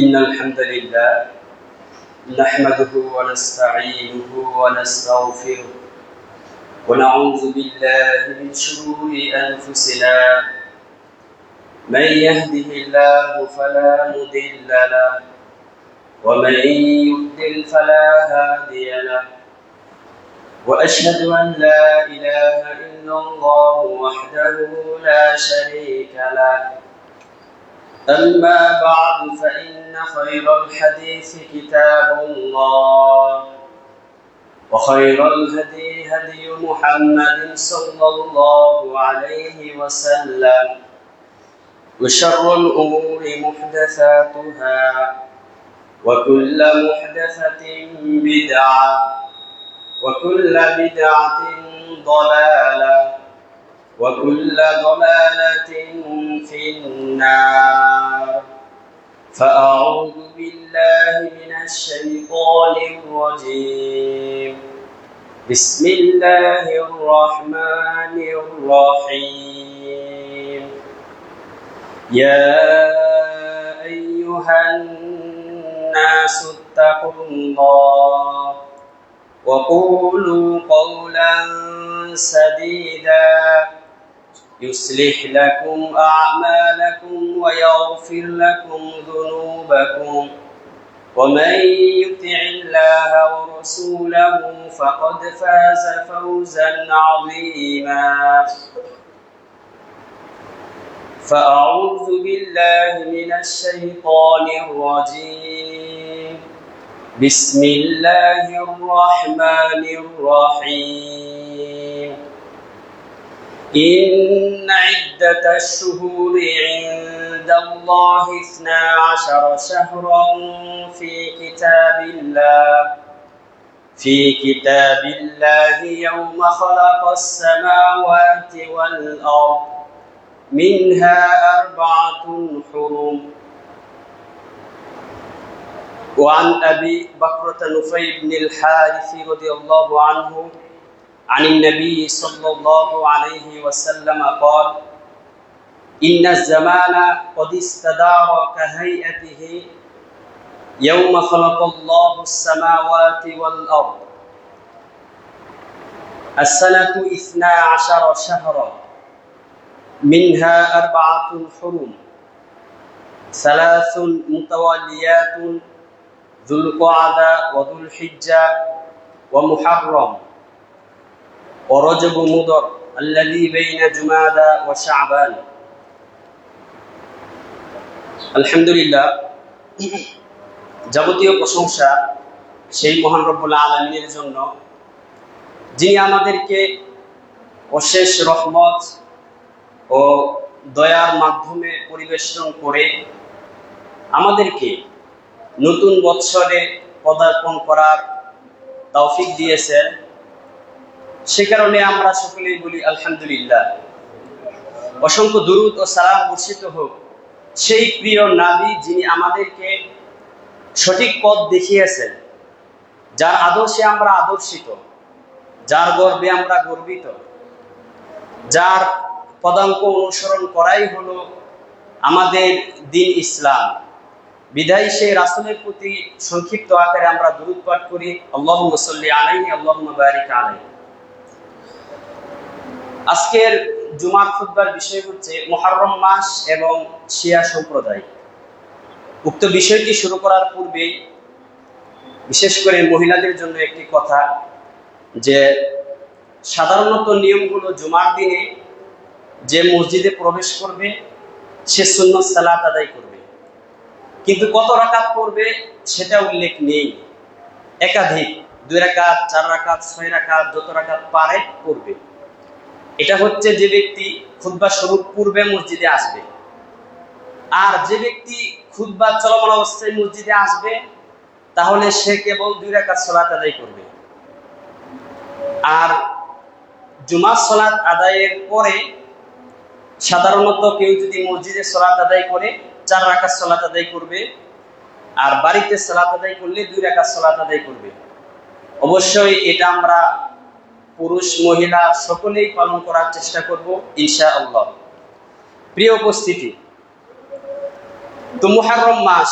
إن الحمد لله نحمده ونستعينه ونستغفره ونعوذ بالله من شرور أنفسنا من يهده الله فلا مضل له ومن يضلل فلا هادي له وأشهد أن لا إله إلا الله وحده لا شريك له أما بعد فإن خير الحديث كتاب الله وخير الهدي هدي محمد صلى الله عليه وسلم وشر الأمور محدثاتها وكل محدثة بدعة وكل بدعة ضلالة وكل ضلالة في النار فأعوذ بالله من الشيطان الرجيم بسم الله الرحمن الرحيم يا أيها الناس اتقوا الله وقولوا قولا سديدا يصلح لكم أعمالكم ويغفر لكم ذنوبكم ومن يطع الله ورسوله فقد فاز فوزا عظيما فأعوذ بالله من الشيطان الرجيم بسم الله الرحمن الرحيم إن عدة الشهور عند الله 12 شهرا في كتاب الله يوم خلق السماوات والأرض منها 4 حرم وعن أبي بكرة نفيل بن الحارث رضي الله عنه عن النبي صلى الله عليه وسلم قال إن الزمان قد استدار كهيئته يوم خلق الله السماوات والأرض السنة 12 شهرا منها 4 حرم 3 متواليات ذو القعدة وذو الحجة ومحرم ورجب مضر الذي بين جمادى وشعبان আলহামদুলিল্লাহ যাবতীয় প্রশংসা সেই মহান রব্বুল আলামিনের জন্য যিনি আমাদেরকে অশেষ রহমত ও দয়ার মাধ্যমে পরিবেশন করে আমাদেরকে নতুন বৎসরে পদার্পণ করার তৌফিক দিয়েছেন। সে কারণে আমরা সকলেই বলি আলহামদুলিল্লাহ। অসংখ্য দুরূদ ও সালাম বর্ষিত হোক সেই প্রিয় নবী যিনি আমাদেরকে সঠিক পথ দেখিয়েছেন, যার আদর্শে আমরা আদর্শিত, যার গর্বে আমরা গর্বিত, যার পদাঙ্ক অনুসরণ করাই হলো আমাদের দ্বীন ইসলাম। বিধায়ী সেই রাসূলের প্রতি সংক্ষিপ্ত আকারে আমরা দুরূদ পাঠ করি, আল্লাহুম্মা সাল্লি আলাইহি আল্লাহুম্মা বারিক আলাইহি। আজকের জুমার খুতবার বিষয় হচ্ছে মুহররম মাস এবং শিয়া সম্প্রদায়। উক্ত বিষয়টি শুরু করার পূর্বেই বিশেষ করে মহিলাদের জন্য একটি কথা, যে সাধারণত নিয়ম হলো জুমার দিনে যে মসজিদে প্রবেশ করবে সে সুন্নত সালাত আদায় করবে, কিন্তু কত রাকাত পড়বে সেটা উল্লেখ নেই। একাধিক 2 রাকাত, 4 রাকাত, 6 রাকাত, যত রাকাত পারে পড়বে। এটা হচ্ছে যে ব্যক্তি খুতবা শুরুর পূর্বে মসজিদে আসবে। আর যে ব্যক্তি খুতবা চলমান অবস্থায় মসজিদে আসবে তাহলে সে কেবল 2 রাকাত সালাত আদায় করবে। আর জুমার সালাত আদায়ের পরে সাধারণত কেউ যদি মসজিদে সালাত আদায় করে 4 রাকাত সালাত আদায় করবে, আর বাড়িতে সালাত আদায় করলে 2 রাকাত সালাত আদায় করবে। অবশ্যই এটা আমরা পুরুষ মহিলা সকলেই পালন করার চেষ্টা করব ইনশাআল্লাহ। প্রিয় উপস্থিতি, তো মুহররম মাস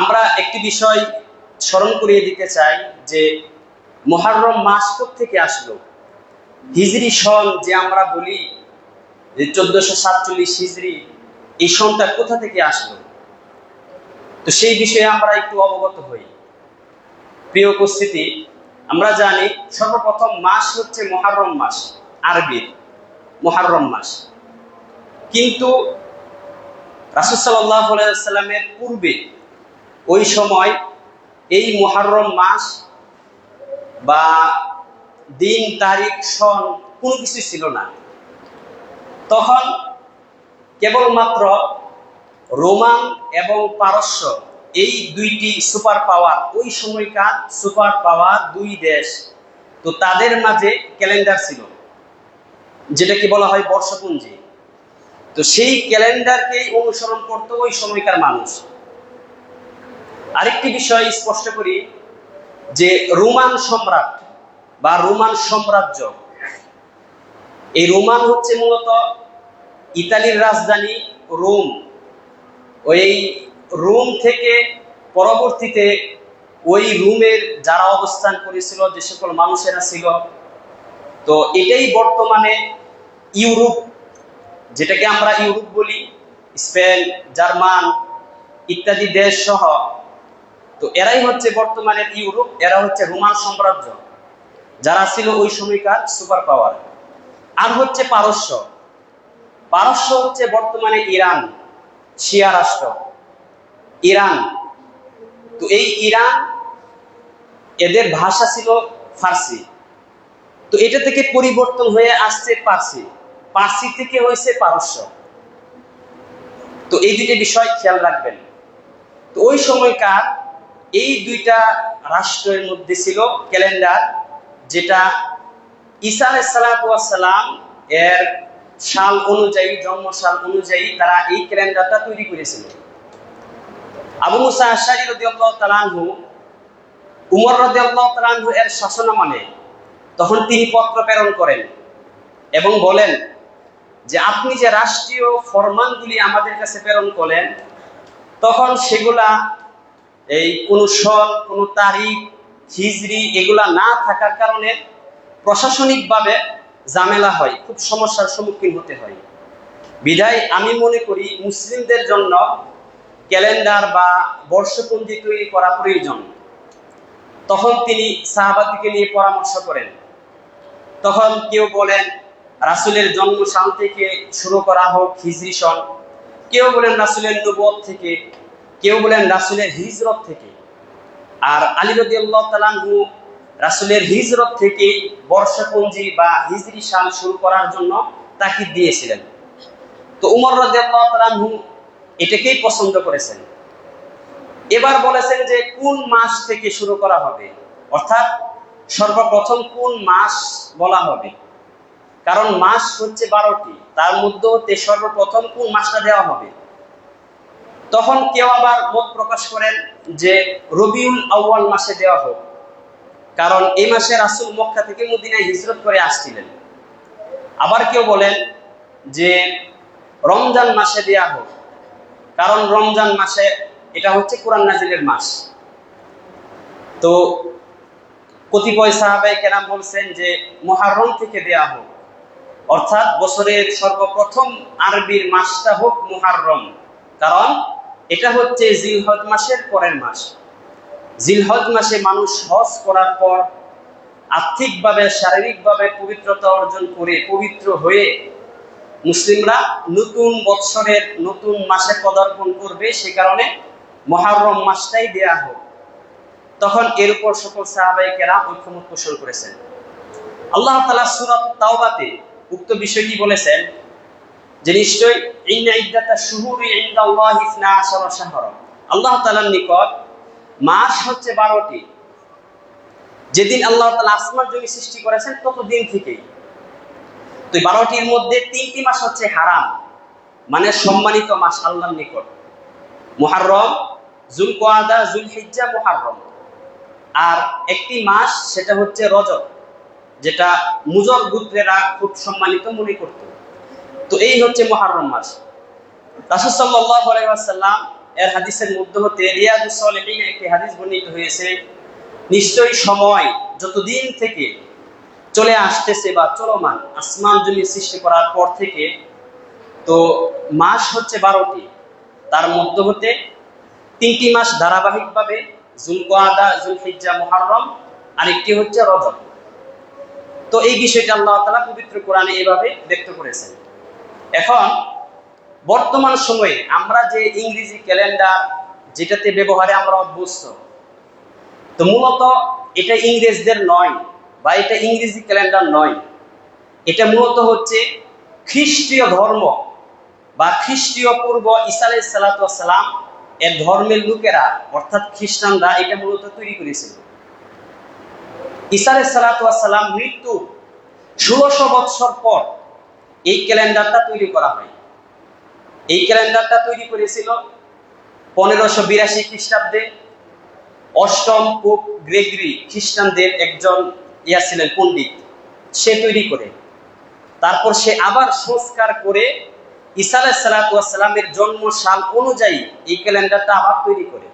আমরা একটি বিষয় স্মরণ করিয়ে দিতে চাই যে মুহররম মাস থেকে আসলো। হিজরি সন যে আমরা বলি যে 1447 হিজরি, এই সনটা কোথা থেকে আসলো, তো সেই বিষয়ে আমরা একটু অবগত হই। প্রিয় উপস্থিতি, আমরা জানি সর্বপ্রথম মাস হচ্ছে মুহররম মাস, আরবির মুহররম মাস। কিন্তু রাসূল সাল্লাল্লাহু আলাইহি ওয়াসাল্লামের পূর্বে ওই সময় এই মুহররম মাস বা দিন তারিখ সন কোনো কিছু ছিল না। তখন কেবলমাত্র রোমান এবং পারস্য, এই দুইটি সুপার পাওয়ার, ওই সময়কার সুপার পাওয়ার দুই দেশ, তো তাদের মাঝে ক্যালেন্ডার ছিল যেটাকে বলা হয় বর্ষপঞ্জি। তো সেই ক্যালেন্ডারকেই অনুসরণ করতো ওই সময়কার মানুষ। আরেকটি বিষয় স্পষ্ট করি যে রোমান সম্রাট বা রোমান সাম্রাজ্য, এই রোমান হচ্ছে মূলত ইতালির রাজধানী রোম। ওই রোম থেকে পরবর্তীতে ওই রোমের যারা অবস্থান করেছিল, যে সকল মানুষেরা ছিল, তো এটাই বর্তমানে ইউরোপ, যেটাকে আমরা ইউরোপ বলি, স্পেন, জার্মান ইত্যাদি দেশ সহ, তো এরাই হচ্ছে বর্তমানের ইউরোপ। এরা হচ্ছে রোমান সাম্রাজ্য, যারা ছিল ওই সময়কার সুপার পাওয়ার। আর হচ্ছে পারস্য। পারস্য হচ্ছে বর্তমানে ইরান, শিয়া রাষ্ট্র ইরান। তো এই ইরান, এদের ভাষা ছিল ফার্সি। তো এটা থেকে পরিবর্তন হয়ে আসছে পার্সি, পার্সি থেকে হয়েছে পারস্য। তো এই দুইটা বিষয় খেয়াল রাখবেন। তো ওই সময়কার এই দুইটা রাষ্ট্রের মধ্যে ছিল ক্যালেন্ডার, যেটা ঈসা আলাইহিস সালাম এর সাল অনুযায়ী, জন্ম সাল অনুযায়ী তারা এই ক্যালেন্ডারটা তৈরি করেছিল। আবু মুসা আশআরী রাদিয়াল্লাহু তাআলা আনহু, উমর রাদিয়াল্লাহু তাআলা আনহু এর শাসনামলে তখন তিনি পত্র প্রেরণ করেন এবং বলেন যে আপনি যে রাষ্ট্রীয় ফরমানগুলি আমাদের কাছে প্রেরণ করেন, তখন সেগুলা এই কোন সন, কোন তারিখ, হিজরি এগুলা না থাকার কারণে প্রশাসনিকভাবে ঝামেলা হয়, খুব সমস্যার সম্মুখীন হতে হয়। বিধায় আমি মনে করি মুসলিমদের জন্য ক্যালেন্ডার বা বর্ষপঞ্জি তৈরি করা প্রয়োজন। তখন তিনি সাহাবাদেরকে নিয়ে পরামর্শ করেন। তখন কেউ বলেন রাসূলের জন্ম সাল থেকে শুরু করা হোক হিজরি সন, কেউ বলেন রাসূলের নবুয়ত থেকে, কেউ বলেন রাসূলের হিজরত থেকে। আর আলী রাদিয়াল্লাহু তাআলা আনহু রাসূলের হিজরত থেকে বর্ষপঞ্জি বা হিজরি সাল শুরু করার জন্য তাকিদ দিয়েছিলেন। তো উমর রাদিয়াল্লাহু তাআলা আনহু এটাকেই পছন্দ করেছেন। এবার বলেছেন যে কোন মাস থেকে শুরু করা হবে, অর্থাৎ সর্বপ্রথম কোন মাস বলা হবে, কারণ মাস হচ্ছে 12টি, তার মধ্যে হতে সর্বপ্রথম কোন মাসটা দেওয়া হবে। তখন কেউ আবার মত প্রকাশ করেন যে রবিউল আউয়াল মাসে দেওয়া হোক, কারণ এই মাসে রাসূল মক্কা থেকে মদিনায় হিজরত করে আসছিলেন। আবার কেউ বলেন যে রমজান মাসে দেওয়া হোক, কারণ রমজান মাসে এটা হচ্ছে কোরআন নাজিলের মাস। তো কতিপয় সাহাবায়ে কেরাম বলছেন যে মুহররম থেকে দেয়া হোক, অর্থাৎ বছরের সর্বপ্রথম আরবির মাসটা হোক মুহররম, কারণ এটা হচ্ছে জিলহজ মাসের পরের মাস। জিলহজ মাসে মানুষ হজ করার পর আর্থিকভাবে, শারীরিকভাবে পবিত্রতা অর্জন করে পবিত্র হয়ে মুসলিমরা নতুন বৎসরের নতুন মাসে পদার্পণ করবে, সে কারণে মুহররম মাসটাই দেয়া হোক। তখন এর উপর সকল সাহাবায়ে কেরাম ঐকমত্য পোষণ করেছেন। আল্লাহ তাআলা সূরা তাওবাতে উক্ত বিষয়টি বলেছেন যে নিশ্চয় ইন্না ইদ্দাতাশ শুহুরি ইনদাল্লাহি 12 শাহরা, আল্লাহ তাআলার নিকট মাস হচ্ছে 12টি। যেদিন আল্লাহ তাআলা আসমান জমি সৃষ্টি করেছেন ততদিন থেকেই। তো 12টির মধ্যে 3টি মাস হচ্ছে হারাম, মানে সম্মানিত মাস আল্লাহর নিকট, মুহররম, যুলকওয়াদা, যুলহিজ্জা, মুহররম। আর একটি মাস সেটা হচ্ছে রজব, যেটা মুজর গোত্রেরা খুব সম্মানিত মনে করত। তো এই হচ্ছে মুহররম মাস। রাসূল সাল্লাল্লাহু আলাইহি ওয়াসাল্লাম এর হাদিসের মধ্যে হতে রিয়াদুস সালিহিনে একটি হাদিস বর্ণিত হয়েছে, নিশ্চয়ই সময় যতদিন থেকে চলে আসতেছে বা চলমান আসমান জমি সৃষ্টি করার পর থেকে, তো মাস হচ্ছে 12টি, তার মধ্যে হতে 3টি মাস ধারাবাহিকভাবে যুলকাদা, যুলহিজ্জা, মুহররম, আরেকটি হচ্ছে রজব। তো এই বিষয়টা আল্লাহ তাআলা পবিত্র কোরআনে এভাবে ব্যক্ত করেছেন। এখন বর্তমান সময়ে আমরা যে ইংরেজি ক্যালেন্ডার যেটাতে ব্যবহারে আমরা অভ্যস্ত, তো মূলত এটা ইংরেজদের নয় বা এটা ইংরেজি ক্যালেন্ডার নয়, এটা মূলত হচ্ছে খ্রিস্টীয় ধর্ম বা খ্রিস্টীয় পূর্ব ঈসা আলাইহিস সালাতু ওয়াস সালাম এর ধর্মের লোকেরা অর্থাৎ খ্রিস্টানরা এটা মূলত তৈরি করেছিল। ঈসা আলাইহিস সালাতু ওয়াস সালাম মৃত্যু 1600 বছর পর এই ক্যালেন্ডারটা তৈরি করা হয়। এই ক্যালেন্ডারটা তৈরি করেছিল 1582 খ্রিস্টাব্দে অষ্টম পোপ গ্রেগরি, খ্রিস্টানদের একজন ছিলেন পণ্ডিত, সে তৈরি করে তারপর সে আবার সংস্কার করে ঈসা আলাইহিস সালাতু ওয়াস সালামের জন্ম সাল অনুযায়ী এই ক্যালেন্ডারটা আবার তৈরি করে,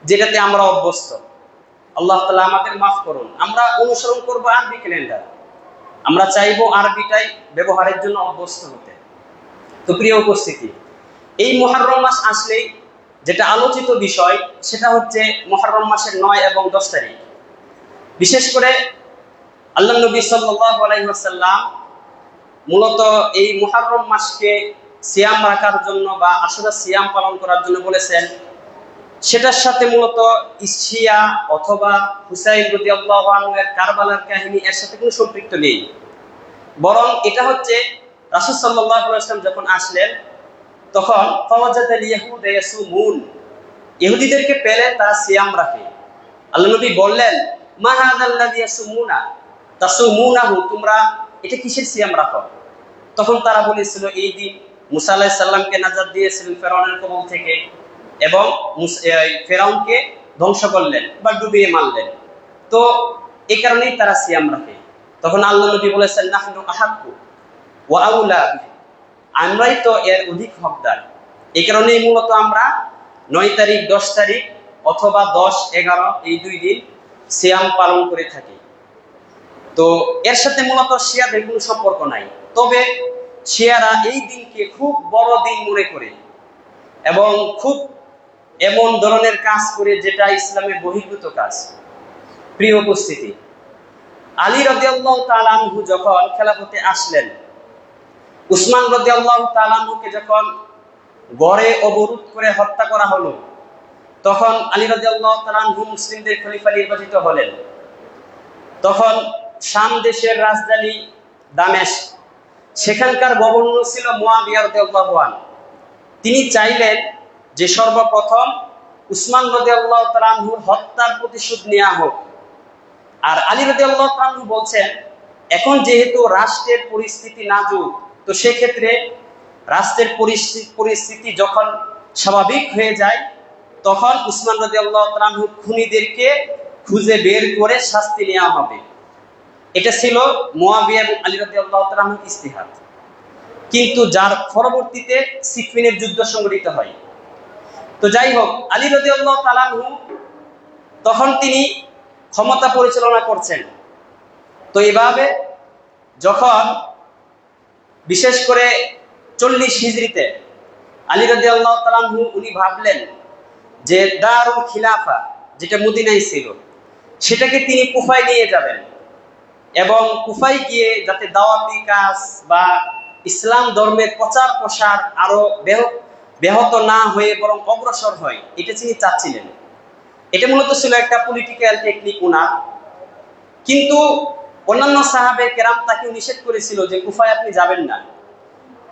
যেটাতে আমরা অভ্যস্ত। আল্লাহ তাআলা আমাদের মাফ করুন, আমরা অনুসরণ করব আরবি ক্যালেন্ডার, আমরা চাইবো আরবিটাই ব্যবহারের জন্য অভ্যস্ত হতে। তো প্রিয় উপস্থিতি, এই মুহররম মাস আসলেই যেটা আলোচিত বিষয় সেটা হচ্ছে মুহররম মাসের 9 এবং 10 তারিখ। বিশেষ করে আল্লাহ নবী সাল্লাল্লাহু আলাইহি ওয়াসাল্লাম মূলত এই মুহররম মাসকে সিয়াম রাখার জন্য বা আশুরা সিয়াম পালন করার জন্য বলেছেন। সেটার সাথে মূলত ইসিয়া অথবা হুসাইন রাদিয়াল্লাহু আনহু এর কারবালার কাহিনী এর সাথে কোনো সম্পৃক্ত নেই, বরং এটা হচ্ছে রাসূল সাল্লাল্লাহু আলাইহি ওয়াসাল্লাম যখন আসলেন তখন ফাওয়াজাদাল ইয়াহুদা ইয়াসুমুন, ইহুদিদেরকে পেলেন তারা সিয়াম রাখে। আল্লাহ নবী বললেন, মা হাযাল্লাযী ইয়াসুমুনা তাসুমুনাহু, তোমরা এটা কিসের সিয়াম রাখো? তখন তারা বলেছিল, এই দিন মুসা আলাইহিস সালামকে নাজাত দিয়েছিলেন ফেরাউনের কবল থেকে এবং ফেরাউনকে ধ্বংস করলেন বা ডুবিয়ে মারলেন, তো এই কারণেই তারা সিয়াম রাখে। তখন আল্লাহ নবী বলেছেন, নাহনু আহাক্কু ওয়া আউলা, আমরাই তো এর অধিক হকদার। এই কারণেই মূলত আমরা 9 তারিখ 10 তারিখ অথবা 10, 11 এই 2 দিন সিয়াম পালন করে থাকি। তো এর সাথে মূলত শিয়াদের কোনো সম্পর্ক নাই, তবে শিয়ারা এই দিনকে খুব বড় দিন মনে করে এবং খুব এমন ধরনের কাজ করে যেটা ইসলামের বহির্ভূত কাজ। প্রিয় উপস্থিতি, আলী রাদিয়াল্লাহু তাআলা আনহু যখন খেলাফতে আসলেন, উসমান রাদিয়াল্লাহু তাআলা আনহুকে যখন গড়ে অবরোধ করে হত্যা করা হলো, তখন আলী রাদিয়াল্লাহু তাআলা আনহু মুসলিমদের খলিফা নির্বাচিত হলেন। তখন শাম দেশের রাজধানী দামেস্ক, সেখানকার গভর্নর ছিল মুয়াবিয়া রাদিয়াল্লাহু আনহু। তিনি চাইলেন যে সর্বপ্রথম উসমান রাদিয়াল্লাহু তাআলা আনহুর হত্যার প্রতিশোধ নেওয়া হোক। আর আলী রাদিয়াল্লাহু তাআলা আনহু বলছেন, এখন যেহেতু রাষ্ট্রের পরিস্থিতি নাজুক, তো সেক্ষেত্রে রাষ্ট্রের পরিস্থিতি যখন স্বাভাবিক হয়ে যায় তখন উসমান রাদিয়াল্লাহু তাআলা আনহু খুনিদেরকে খুঁজে বের করে শাস্তি নেওয়া হবে। এটা ছিল মুয়াবিয়া এবং আলী রাদিয়াল্লাহু তাআলা আনহুর ইজতিহাদ। কিন্তু যার পরবর্তীতে সিফিনের যুদ্ধ সংঘটিত হয়। তো যাই হোক, আলী রাদিয়াল্লাহু তাআলা আনহু তখন তিনি ক্ষমতা পরিচালনা করছেন। তো এইভাবে যখন বিশেষ করে 40 হিজরিতে আলী রাদিয়াল্লাহু তাআলা আনহু উনি ভাবলেন যে দারুল খিলাফা যেটা মদিনায় ছিল সেটাকে তিনি কুফায় নিয়ে যাবেন এবং কুফায় গিয়ে যাতে দাওয়াতি কাজ বা ইসলাম ধর্মের প্রচার প্রসার আরো ব্যাহত না হয়ে বরং অগ্রসর হয়, এটা তিনি চাচ্ছিলেন। এটা মূলত ছিল একটা পলিটিক্যাল টেকনিক ওনার। কিন্তু অন্যান্য সাহাবে কেরাম তাকে নিষেধ করেছিল যে কুফায় আপনি যাবেন না,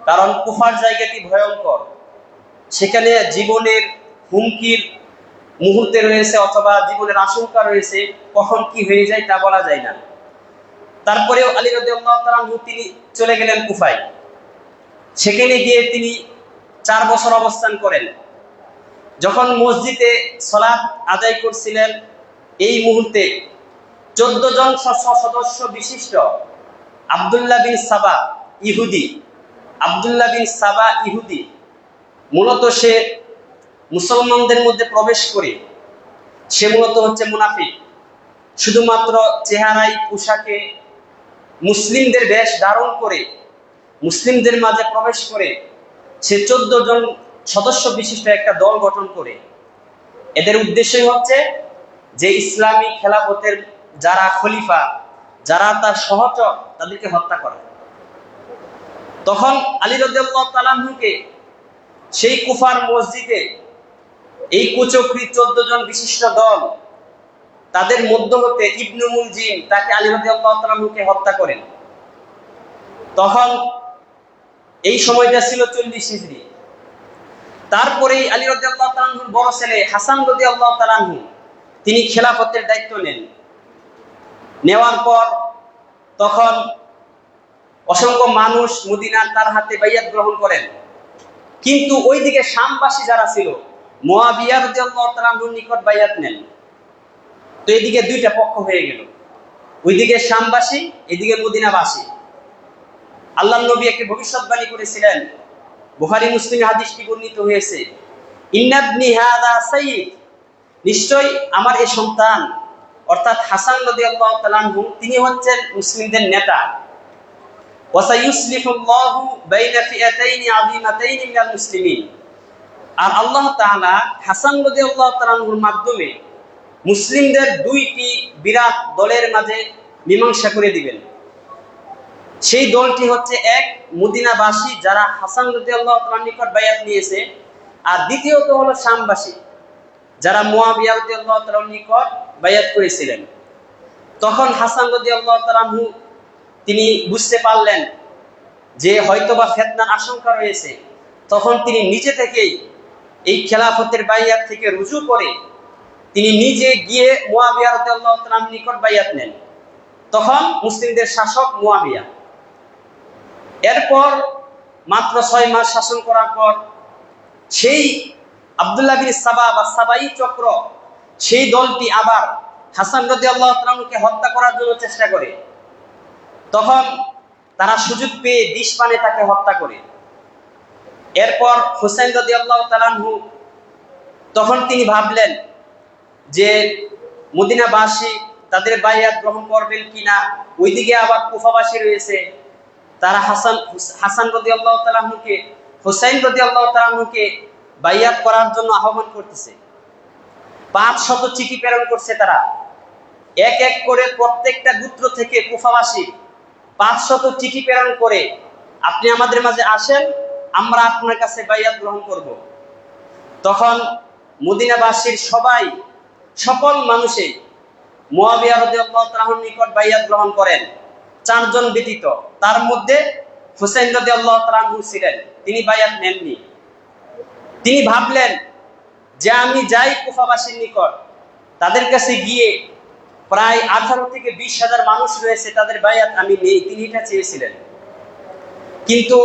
কারণ কুফার জায়গাটি ভয়ঙ্কর, সেখানে জীবনের হুমকির মুহূর্তে রয়েছে অথবা জীবনের আশঙ্কা রয়েছে, কখন কি হয়ে যায় তা বলা যায় না। তারপরেও আলী রাদিয়াল্লাহু তাআলা আনহু তিনি চলে গেলেন কুফায়। সেখানে গিয়ে তিনি 4 বছর অবস্থান করেন। যখন মসজিদে সালাত আদায় করছিলেন, এই মুহূর্তে 14 জন সদস্য বিশিষ্ট আব্দুল্লাহ বিন সাবা ইহুদি মূলত সে মুসলমানদের মধ্যে প্রবেশ করে সে মূলত হচ্ছে মুনাফিক। শুধুমাত্র চেহারায় পোশাকে মুসলিমদের বেশ ধারণ করে মুসলিমদের মাঝে প্রবেশ করে সে 14 জন সদস্য বিশিষ্ট একটা দল গঠন করে। এদের উদ্দেশ্যই হচ্ছে যে ইসলামী খেলাফতের যারা খলিফা, যারা তার সহচর, তাদেরকে হত্যা করা। তখন আলী রাদিয়াল্লাহু তাআলা আনহুকে সেই কুফার মসজিদে এই কুচক্রী 14 জন বিশিষ্ট দল, তাদের মধ্য হতে ইবনু মুলজিম তাকে আলী রাদিয়াল্লাহু তাআলা আনহুকে হত্যা করেন। তখন এই সময়টা ছিল 40 হিজরি। তারপরেই আলী রাদিয়াল্লাহু তাআলা আনহুর বড় ছেলে হাসান রাদিয়াল্লাহু তাআলা আনহু তিনি খেলাফতের দায়িত্ব নেন। নেওয়ার পর তখন অসংখ্য মানুষ মদিনার তার হাতে বাইয়াত গ্রহণ করেন। কিন্তু ওইদিকে শামবাসী যারা ছিল মুয়াবিয়া রাদিয়াল্লাহু তাআলা আনহুর নিকট বাইয়াত নেন। তো এদিকে দুইটা পক্ষ হয়ে গেল, ওইদিকে শামবাসী, এদিকে মদিনাবাসী। আল্লাহর নবী একটি ভবিষ্যৎবাণী করেছিলেন, বুখারী মুসলিমে হাদিসটি বর্ণিত হয়েছে, ইন্নাবনি হাযা সাইয়্যিদ, নিশ্চয় আমার এই সন্তান অর্থাৎ হাসান রাদিয়াল্লাহু তাআলা আনহু তিনি হচ্ছেন মুসলিমদের নেতা। ওয়াসায়ুসলিহুল্লাহু বাইনা ফিআতাইনি আযীমাতাইনি মিনাল মুসলিমিন, আর আল্লাহ তাআলা হাসান রাদিয়াল্লাহু তাআলা আনহুর মাধ্যমে মুসলিমদের দুইটি বিরাট দলের মাঝে মীমাংসা করে দিবেন। সেই দলটি হচ্ছে এক মদিনাবাসী যারা হাসান রাদিয়াল্লাহু তাআলার নিকট বাইয়াত নিয়েছে, আর দ্বিতীয়ত হলো শামবাসী যারা মুয়াবিয়া রাদিয়াল্লাহু তাআলার নিকট বাইয়াত করেছিলেন। তখন হাসান রাদিয়াল্লাহু তাআলা আনহু তিনি বুঝতে পারলেন যে হয়তোবা ফিতনার আশঙ্কা রয়েছে। তখন তিনি নিজে থেকেই এই খেলাফতের বাইয়াত থেকে রুজু করে তিনি নিজে গিয়ে মুয়াবিয়া রাদিয়াল্লাহু তাআলার নিকট বাইয়াত নেন। তখন মুসলিমদের শাসক মুয়াবিয়া। এরপর মাত্র 6 মাস শাসন করার পর সেই আব্দুল্লাহ বিন সাবা বা সাবাই চক্র, সেই দলটি আবার হাসান রাদিয়াল্লাহু তাআলাকে হত্যা করার জন্য চেষ্টা করে। তখন তারা সুযোগ পেয়ে বিষ পানে তাকে হত্যা করে। এরপর হুসাইন রাদিয়াল্লাহু তাআলা আনহু তখন তিনি ভাবলেন যে মদিনাবাসী তাদের বাইয়াত গ্রহণ করবেন কিনা, ওইদিকে আবার কুফাবাসী রয়েছে, তারা হাসান রাদিয়াল্লাহু তাআলা আনহুকে, হুসাইন রাদিয়াল্লাহু তাআলা আনহুকে বাইয়াত করার জন্য আহ্বান করতেছে। 500 চিঠি প্রেরণ করছে তারা, এক এক করে প্রত্যেকটা গোত্র থেকে কুফাবাসী 500 চিঠি প্রেরণ করে, আপনি আমাদের মাঝে আসেন, আমরা আপনার কাছে বাইয়াত গ্রহণ করব। তখন মদিনাবাসীর সকল মানুষে মুয়াবিয়া রাদিয়াল্লাহু তাআলার নিকট বাইয়াত গ্রহণ করেন, 4 জন ব্যতীত। তার মধ্যে হুসাইন রাদিয়াল্লাহু তাআলা ছিলেন, তিনি বাইয়াত নেননি। তিনি ভাবলেন যে আমি যাই কুফাবাসীর নিকট, তাদের কাছে গিয়ে প্রায় 18 থেকে 20,000 মানুষ রয়েছে, তাদের বাইয়াত আমি নেই, তিনি এটা চেয়েছিলেন। কিন্তু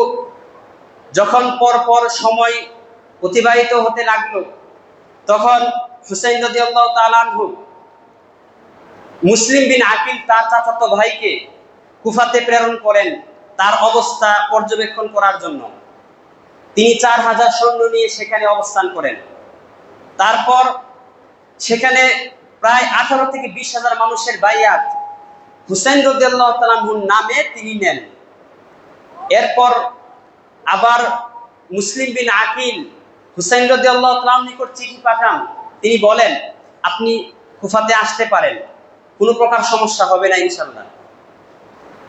যখন পর সময় অতিবাহিত হতে লাগলো, তখন হুসাইন রাদিয়াল্লাহু তাআলা আনহু মুসলিম বিন আকিল তার চাচাতো ভাইকে কুফাতে প্রেরণ করেন তার অবস্থা পর্যবেক্ষণ করার জন্য। তিনি 4000 সৈন্য নিয়ে সেখানে অবস্থান করেন। তারপর সেখানে প্রায় 18 থেকে 20,000 মানুষের বাইয়াত হুসাইন রাদিয়াল্লাহু তাআলা আনহুর নামে তিনি নেন। এরপর আবার মুসলিম বিন আকিল হুসাইন রাদিয়াল্লাহু তাআলার নিকট চিঠি পাঠান, তিনি বলেন আপনি কুফাতে আসতে পারেন, কোনো প্রকার সমস্যা হবে না ইনশাআল্লাহ।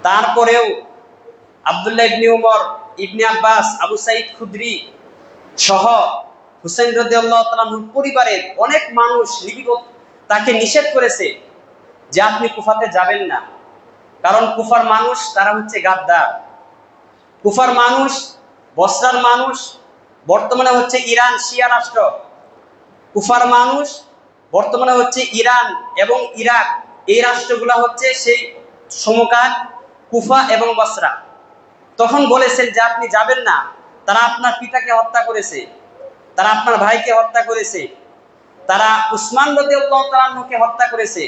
তারপরেও আব্দুল্লাহ ইবনে উমর, ইবনে আব্বাস, আবু সাঈদ খুদরি সহ হুসাইন রাদিয়াল্লাহু তাআলার পরিবারের অনেক মানুষ তাকে নিষেধ করেছে যে আপনি কুফাতে যাবেন না, কারণ কুফার মানুষ তারা হচ্ছে গাদ্দার। কুফার মানুষ, বসরার মানুষ বর্তমানে হচ্ছে ইরান শিয়া রাষ্ট্র, কুফার মানুষ বর্তমানে হচ্ছে ইরান এবং ইরাক, এই রাষ্ট্রগুলো হচ্ছে সেই সমকাল কুফা এবং বসরা। তখন বলেছেন যে আপনি যাবেন না, তারা আপনার পিতাকে হত্যা করেছে, তারা আপনার ভাইকে হত্যা করেছে, তারা উসমান রাদিয়াল্লাহু তাআলা আনহুকে হত্যা করেছে,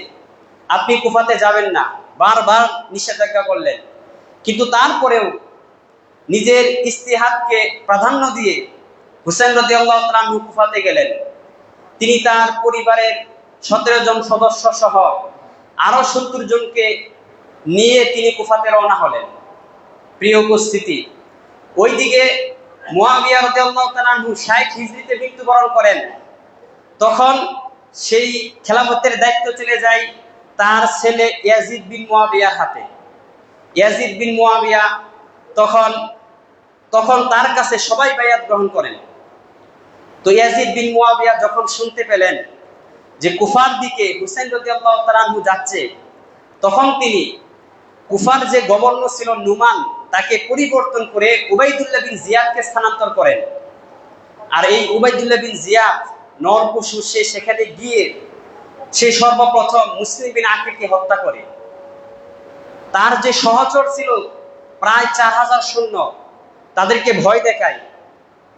আপনি কুফাতে যাবেন না, বারবার নিষেধাজ্ঞা করলেন। কিন্তু তারপরেও নিজের ইস্তিহাদকে প্রাধান্য দিয়ে হুসাইন রাদিয়াল্লাহু তাআলা আনহু কুফাতে গেলেন। তিনি তার পরিবারের 17 জন সদস্য সহ আরো 70 জনকে নিয়ে তিনি কুফাতে রওনা হলেন। প্রিয় উপস্থিতি, ওইদিকে মুয়াবিয়া রাদিয়াল্লাহু তাআলা আনহু 60 হিজরিতে মৃত্যুবরণ করেন। তখন সেই খেলাফতের দায়িত্ব চলে যায় তার ছেলে ইয়াজিদ বিন মুয়াবিয়ার হাতে। ইয়াজিদ বিন মুয়াবিয়া তখন তার কাছে সবাই বায়াত গ্রহণ করেন। তো ইয়াজিদ বিন মুয়াবিয়া যখন শুনতে পেলেন যে কুফার দিকে হুসাইন রাদিয়াল্লাহু তাআলা আনহু যাচ্ছে, তখন তিনি কুফার যে গভর্নর ছিল নুমান, তাকে পরিবর্তন করে উবাইদুল্লাহ বিন জিয়াদকে স্থানান্তর করেন। আর এই উবাইদুল্লাহ বিন জিয়াদ নরপশু, সে সেখানে গিয়ে সে সর্বপ্রথম মুসলিম বিন আকিলকে হত্যা করে। তার যে সহচর ছিল প্রায় 4000 সৈন্য, তাদেরকে ভয় দেখায়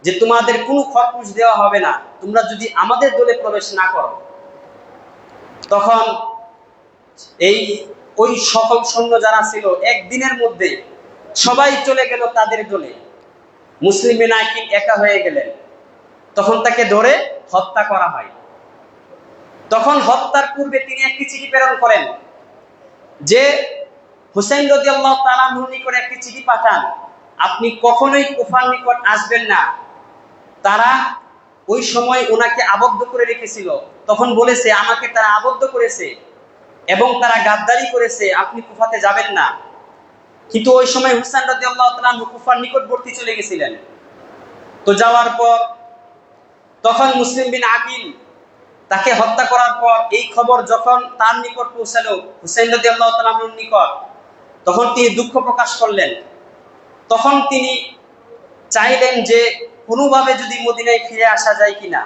যে তোমাদের কোনো খরকুশ দেওয়া হবে না তোমরা যদি আমাদের দলে প্রবেশ না করো। তখন ওই সকল সৈন্য যারা ছিল একদিনের মধ্যে সবাই চলে গেল তাদের দলে। মুসলিম বিন আকিল একা হয়ে গেলেন। তখন তাকে ধরে হত্যা করা হয়। তখন হত্যার পূর্বে তিনি একটি চিঠি প্রেরণ করেন যে হুসাইন রাদিয়াল্লাহু তাআলা আনহুর নিকট একটি চিঠি পাঠান, আপনি কখনোই কুফার নিকট আসবেন না। তারা ওই সময় ওনাকে আবদ্ধ করে রেখেছিল। তখন বলেছে আমাকে তারা আবদ্ধ করেছে এবং তারা গাদ্দারি করেছে, আপনি কুফাতে যাবেন না। কিন্তু ওই সময় হুসাইন রাদিয়াল্লাহু তাআলা আনহু কুফার নিকটবর্তী চলে গেছিলেন। তো যাওয়ার পর তখন মুসলিম বিন আকিল তাকে হত্যা করার পর এই খবর যখন তার নিকট পৌঁছালো, হুসাইন রাদিয়াল্লাহু তাআলা আনহুর নিকট, তখন তিনি দুঃখ প্রকাশ করলেন। তখন তিনি চাইলেন যে কোনোভাবে যদি মদিনায় ফিরে আসা যায় কিনা।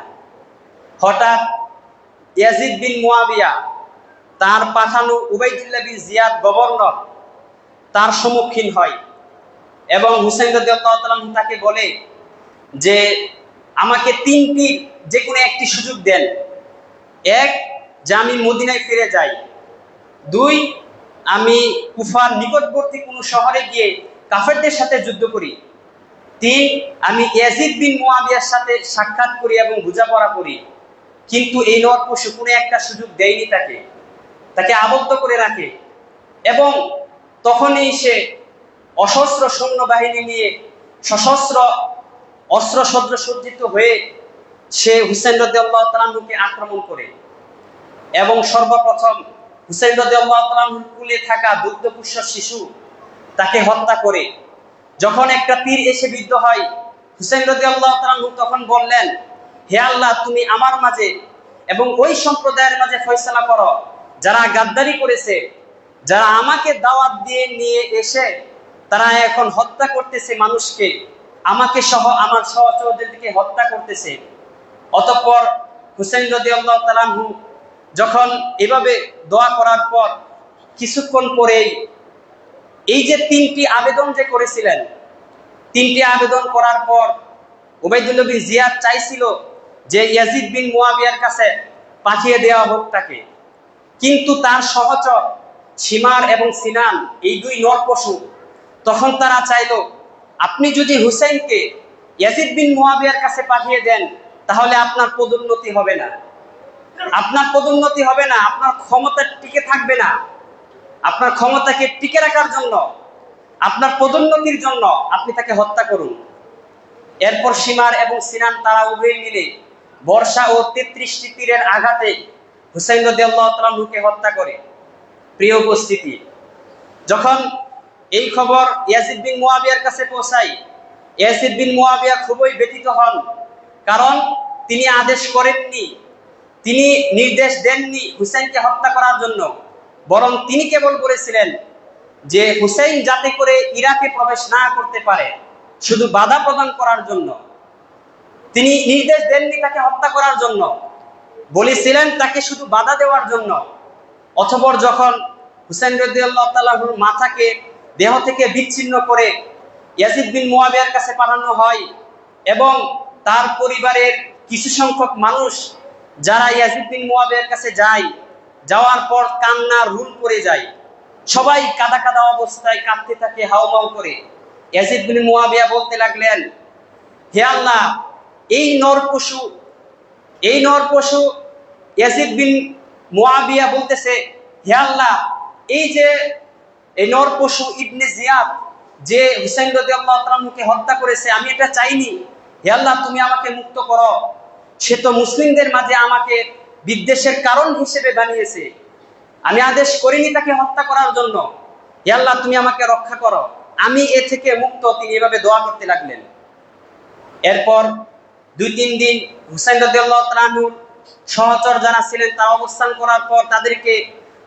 হঠাৎ ইয়াজিদ বিন মুয়াবিয়া তার পাঠানো উবাইদুল্লাহ বিন জিয়াদ গভর্নর তার সম্মুখীন হয় এবং হুসাইন রাদিয়াল্লাহু তাআলা আনহু তাকে বলে যে আমাকে 3টি যে কোনো একটি সুযোগ দেন। 1, যে আমি মদিনায় ফিরে যাই। 2, আমি কুফার নিকটবর্তী কোনো শহরে গিয়ে কাফেরদের সাথে যুদ্ধ করি। 3, আমি ইয়াজিদ বিন মুয়াবিয়ার সাথে সাক্ষাৎ করি এবং বোঝাপড়া করি। কিন্তু এই নরপশু কোনো একটা সুযোগ দেয়নি, তাকে আবদ্ধ করে রাখে। এবং তখনই সে অসহস্র সৈন্যবাহিনী নিয়ে সশস্ত্র অস্ত্র সজ্জিত হয়ে সে হুসাইন রাদিয়াল্লাহু তাআলা আনহুকে আক্রমণ করে এবং সর্বপ্রথম হুসাইন রাদিয়াল্লাহু তাআলা আনহুর কোলে থাকা দুগ্ধপুষ্য শিশু তাকে হত্যা করে। যখন একটা তীর এসে বিদ্ধ হয়, হুসাইন রাদিয়াল্লাহু তাআলা আনহু তখন বললেন, হে আল্লাহ, তুমি আমার মাঝে এবং ওই সম্প্রদায়ের মাঝে ফয়সালা করো যারা গাদ্দারি করেছে, যারা আমাকে দাওয়াত দিয়ে নিয়ে এসে তারা এখন হত্যা করতেছে মানুষকে, আমাকে সহ আমার সহচরদেরকে হত্যা করতেছে। অতঃপর হুসাইন রাদিয়াল্লাহু তাআলা আনহু যখন এভাবে দোয়া করার পর কিছুক্ষণ পরেই এই যে 3টি আবেদন যে করেছিলেন, 3টি আবেদন করার পর উবাইদুল্লাহ বিন জিয়াদ চাইছিল যে ইয়াজিদ বিন মুয়াবিয়ার কাছে পাঠিয়ে দেওয়া হোক তাকে। কিন্তু তার সহচর শিমার এবং সিনান, এই 2 নরপশু, তখন তারা চাইলো আপনি যদি হুসাইনকে ইয়াজিদ বিন মুয়াবিয়ার কাছে পাঠিয়ে দেন তাহলে আপনার পদোন্নতি হবে না, আপনার ক্ষমতা টিকে থাকবে না। আপনার ক্ষমতাকে টিকে রাখার জন্য, আপনার পদোন্নতির জন্য আপনি তাকে হত্যা করুন। এরপর শিমার এবং সিনান তারা উভয় মিলে বর্ষা ও 33টি তীরের আঘাতে হুসাইন রাদিয়াল্লাহু তাআলা আনহুকে হত্যা করে। প্রিয় উপস্থিতি, যখন এই খবর ইয়াজিদ বিন মুয়াবিয়ার কাছে পৌঁছায়, ইয়াজিদ বিন মুয়াবিয়া খুবই ব্যথিত হন। কারণ তিনি আদেশ করেননি, তিনি নির্দেশ দেননি হুসাইনকে হত্যা করার জন্য, বরং তিনি কেবল বলেছিলেন যে হুসাইন যাতে করে ইরাকে প্রবেশ না করতে পারে, শুধু বাধা প্রদান করার জন্য। তিনি নির্দেশ দেননি তাকে হত্যা করার জন্য, বলেছিলেন তাকে শুধু বাধা দেওয়ার জন্য। অতঃপর যখন হুসাইন রাদিয়াল্লাহু তাআলা আনহুর মাথাকে দেহ থেকে বিচ্ছিন্ন করে ইয়াজিদ বিন মুয়াবিয়ার কাছে পাঠানো হয় এবং তার পরিবারের কিছু সংখ্যক মানুষ যারা ইয়াজিদ বিন মুয়াবিয়ার কাছে যায়, যাওয়ার পর কান্নার রুল পড়ে যায়। সবাই কাদা কাদা অবস্থায় কাঁদতে থাকে হাউমাউ করে। ইয়াজিদ বিন মুয়াবিয়া বলতে লাগলেন, হে আল্লাহ, এই নরপশু ইয়াজিদ বিন মুআবিয়া বলতেছে, হে আল্লাহ, এই যে এই নরপশু ইবনে জিয়াদ যে হুসাইন রাদিয়াল্লাহু তাআলা আনহুকে হত্যা করেছে, আমি এটা চাইনি। হে আল্লাহ, তুমি আমাকে মুক্ত করো। সে তো মুসলিমদের মাঝে আমাকে বিদ্বেষের কারণ হিসেবে বানিয়েছে, আমি আদেশ করিনি তাকে হত্যা করার জন্য। হে আল্লাহ, তুমি আমাকে রক্ষা করো, আমি এ থেকে মুক্ত। তিনি এভাবে দোয়া করতে লাগলেন। এরপর 2-3 দিন হুসাইন রাদিয়াল্লাহু তাআলা আনহুর সহচর যারা ছিলেন তারা অবস্থান করার পর তাদেরকে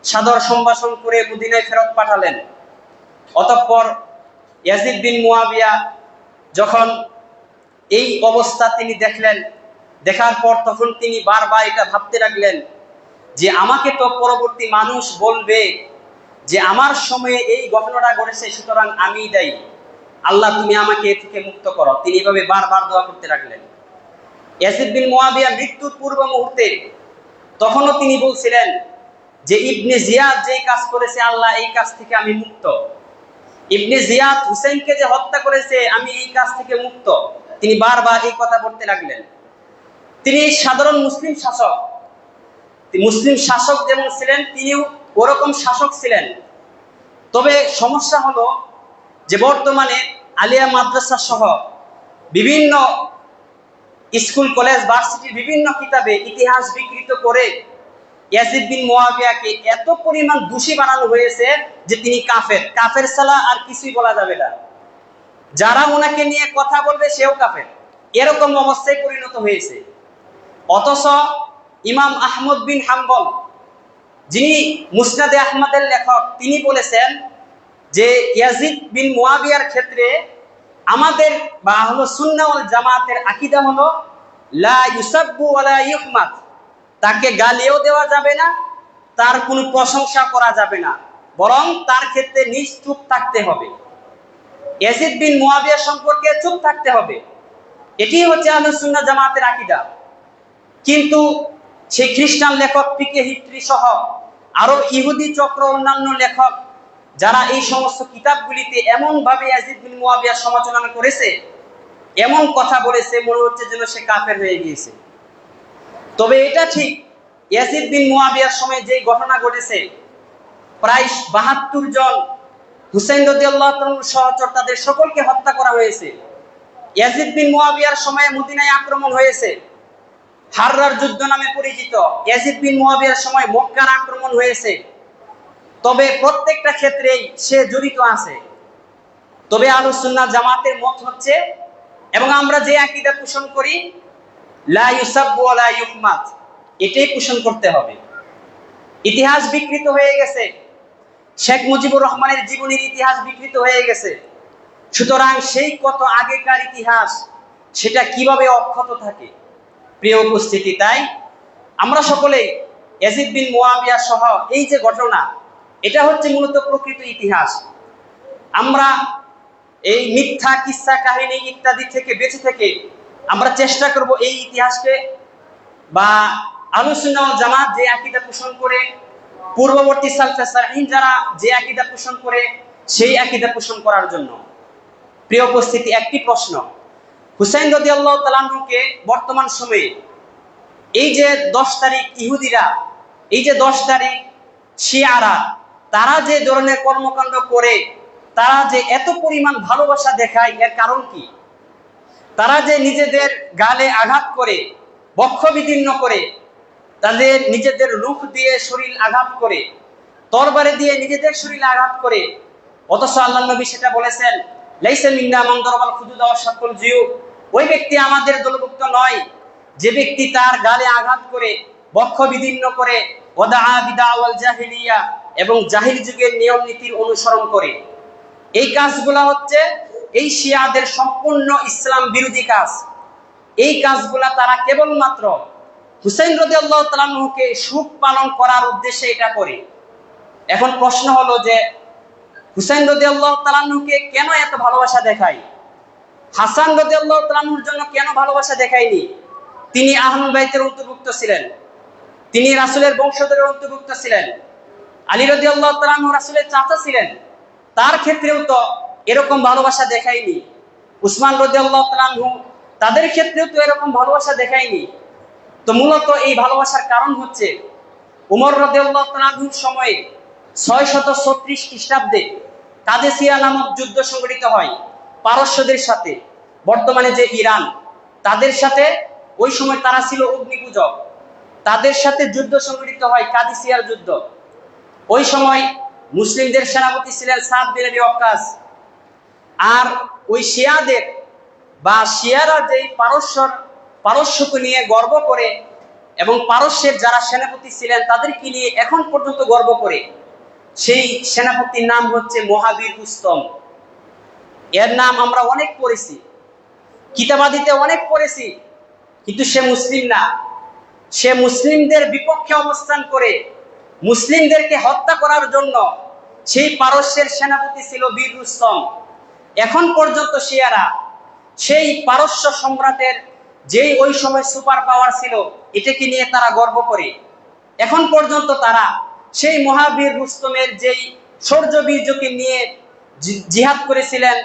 সাদর সম্ভাষণ করে মদিনায় ফেরত পাঠালেন। অতঃপর ইয়াজিদ বিন মুআবিয়া যখন এই অবস্থা তিনি দেখলেন, দেখার পর তখন তিনি বারবার এটা ভাবতে লাগলেন যে আমাকে তো পরবর্তী মানুষ বলবে যে আমার সময়ে এই ঘটনাটা ঘটেছে, সুতরাং আমিই দায়ী। আল্লাহ, তুমি আমাকে এ থেকে মুক্ত করো। তিনি এভাবে বারবার দোয়া করতে লাগলেন। ইয়াজিদ বিন মুআবিয়া মৃত্যুর পূর্ব মুহূর্তে তখনও তিনি বলছিলেন যে ইবনে জিয়াদ যেই কাজ করেছে, আল্লাহ, এই কাজ থেকে আমি মুক্ত। ইবনে জিয়াদ হুসাইনকে যে হত্যা করেছে, আমি এই কাজ থেকে মুক্ত। তিনি বারবার এই কথা বলতে লাগলেন। তিনি সাধারণ মুসলিম শাসক যেমন ছিলেন, তিনিও ওরকম শাসক ছিলেন। তবে সমস্যা হলো যে বর্তমানে আলিয়া মাদ্রাসা সহ বিভিন্ন স্কুল, কলেজ, ভার্সিটির বিভিন্ন কিতাবে ইতিহাস বিকৃত করে ইয়াজিদ বিন মুআবিয়াকে এত পরিমাণ দোষী বানানো হয়েছে যে তিনি কাফের ছাড়া আর কিছুই বলা যাবে না। যারা ওনাকে নিয়ে কথা বলবে সেও কাফের, এরকম অবস্থায় পরিণত হয়েছে। অথচ ইমাম আহমদ বিন হাম্বল, যিনি মুসনাদে আহমদের লেখক, তিনি বলেছেন যে ইয়াজিদ বিন মুআবিয়ার ক্ষেত্রে আমাদের বা আহলুস সুন্নাহ ওয়াল জামাতের আকীদা হলো লা ইউসাব্বু ওয়া লা ইউহমাদ। তাকে গালিও দেওয়া যাবে না, তার কোনো প্রশংসা করা যাবে না, বরং তার ক্ষেত্রে নিশ্চুপ থাকতে হবে। ইয়াজিদ বিন মুআবিয়া সম্পর্কে চুপ থাকতে হবে, এটি হচ্ছে আহলুস সুন্নাহ জামাতের আকীদা। কিন্তু সেই খ্রিস্টান লেখক পিকে হিস্ট্রি সহ আরো ইহুদি চক্র, অন্যান্য লেখক যারা এই সমস্ত কিতাবগুলিতে এমন ভাবে ইয়াজিদ বিন মুআবিয়ার সমালোচনা করেছে, এমন কথা বলেছে, মনে হচ্ছে যেন সে কাফের হয়ে গিয়েছে। তবে এটা ঠিক, ইয়াজিদ বিন মুআবিয়ার সময় যে ঘটনা ঘটেছে, প্রায় 72 জন হুসাইন রাদিয়াল্লাহু তাআলার সহচর, তাদের সকলকে হত্যা করা হয়েছে। ইয়াজিদ বিন মুআবিয়ার সময়ে মদিনায় আক্রমণ হয়েছে, হাররার যুদ্ধ নামে পরিচিত। ইয়াজিদ বিন মুআবিয়ার সময় মক্কার আক্রমণ হয়েছে। তবে প্রত্যেকটা ক্ষেত্রেই সে জড়িত আছে। তবে আহলুস সুন্নাহ জামাতের মত হচ্ছে, এবং আমরা যে আকীদা পোষণ করি, লা ইউসাব্বু ওয়া লা ইউহমাদ, এটাই পোষণ করতে হবে। ইতিহাস বিকৃত হয়ে গেছে, শেখ মুজিবুর রহমানের জীবনের ইতিহাস বিকৃত হয়ে গেছে। সুতরাং সেই কত আগেকার ইতিহাস, সেটা কিভাবে অক্ষত থাকে? প্রিয় উপস্থিতি, তাই আমরা সকলেই ইয়াজিদ বিন মুআবিয়া সহ এই যে ঘটনা, এটা হচ্ছে মূলত প্রকৃত ইতিহাস। আমরা এই মিথ্যা কিসসা কাহিনী ইত্যাদি থেকে বেঁচে থেকে আমরা চেষ্টা করব এই ইতিহাসকে বা আহলুস সুন্নাহ ওয়াল জামাত যে আকীদা পোষণ করে, পূর্ববর্তী সালফে সালিহিন যারা যে আকীদা পোষণ করে, সেই আকীদা পোষণ করার জন্য। প্রিয় উপস্থিতি, একটি প্রশ্ন, হুসাইন রাদিয়াল্লাহু তাআলা আনহুকে বর্তমান সময়ে এই যে 10 তারিখ ইহুদিরা, এই যে 10 তারিখ শিয়ারা, তারা যে ধরনের কর্মকাণ্ড করে, তারা যে এত পরিমাণ ভালোবাসা দেখায়, এর কারণ কি? তারা যে নিজেদের গালে আঘাত করে, বক্ষ বিদীর্ণ করে, তাদের নিজেদের রূহ দিয়ে শরীর আঘাত করে, তরবারি দিয়ে নিজেদের শরীরে আঘাত করে, অথচ আল্লাহর নবী সেটা বলেছেন, লাইসা মিন্না মান দারাবাল খুদুদ ওয়া শাক্কাল জিয়ুব, ওই ব্যক্তি আমাদের দলভুক্ত নয় যে ব্যক্তি তার গালে আঘাত করে, বক্ষ বিদীর্ণ করে, ওয়াদা বিদাওয়াল জাহিলিয়া, এবং জাহিল যুগের নিয়ম নীতির অনুসরণ করে। এই কাজগুলা হচ্ছে এই শিয়াদের সম্পূর্ণ ইসলাম বিরোধী কাজ। এই কাজগুলা তারা কেবলমাত্র হুসাইন রাদিয়াল্লাহু তাআলা আনহুকে সুখ পালন করার উদ্দেশ্যে এটা করে। এখন প্রশ্ন হলো যে হুসাইন রাদিয়াল্লাহু তাআলা আনহুকে কেন এত ভালোবাসা দেখায়? হাসান রাদিয়াল্লাহু তাআলা আনহুর জন্য কেন ভালোবাসা দেখায়নি? তিনি আহলুল বাইতের অন্তর্ভুক্ত ছিলেন, তিনি রাসূলের বংশধরের অন্তর্ভুক্ত ছিলেন। আলী রাদিয়াল্লাহু তাআলা আনহু রাসূলের চাচা ছিলেন, তার ক্ষেত্রেও তো এরকম ভালোবাসা দেখায়নি। উসমান রাদিয়াল্লাহু তাআলা আনহু তাদের ক্ষেত্রেও তো এরকম ভালোবাসা দেখায়নি। তো মূলত এই ভালোবাসার কারণ হচ্ছে উমর রাদিয়াল্লাহু তাআলা আনহুর সময়ে 636 খ্রিস্টাব্দে কাদেসিয়া নামক যুদ্ধ সংঘটিত হয় পারস্যদের সাথে, বর্তমানে যে ইরান, তাদের সাথে। ওই সময় তারা ছিল অগ্নিপূজক, তাদের সাথে যুদ্ধ সংঘটিত হয় কাদেসিয়ার যুদ্ধ। ওই সময় মুসলিমদের সেনাপতি ছিলেন সাদ বিন আবি ওয়াক্কাস। আর ওই শিয়াদের বা শিয়ারা যেই পারস্যকে নিয়ে গর্ব করে এবং পারস্যের যারা সেনাপতি ছিলেন তাদেরকে নিয়ে এখন পর্যন্ত গর্ব করে, সেই সেনাপতির নাম হচ্ছে মহাবীর রুস্তম। এর নাম আমরা অনেক পড়েছি, কিতাবাদিতে অনেক পড়েছি, কিন্তু সে মুসলিম না। সে মুসলিমদের বিপক্ষে অবস্থান করে মুসলিমদেরকে হত্যা করার জন্য সেই পারস্যের সেনাপতি ছিল বীর রুস্তম। এখন পর্যন্ত শিয়ারা সেই পারস্য সম্রাটের যেই ওই সময় সুপার পাওয়ার ছিল এটাকে নিয়ে তারা গর্ব করে। এখন পর্যন্ত তারা সেই মহাবীর রুস্তমের যেই শৌর্য বীর্যকে নিয়ে জিহাদ করেছিলেন,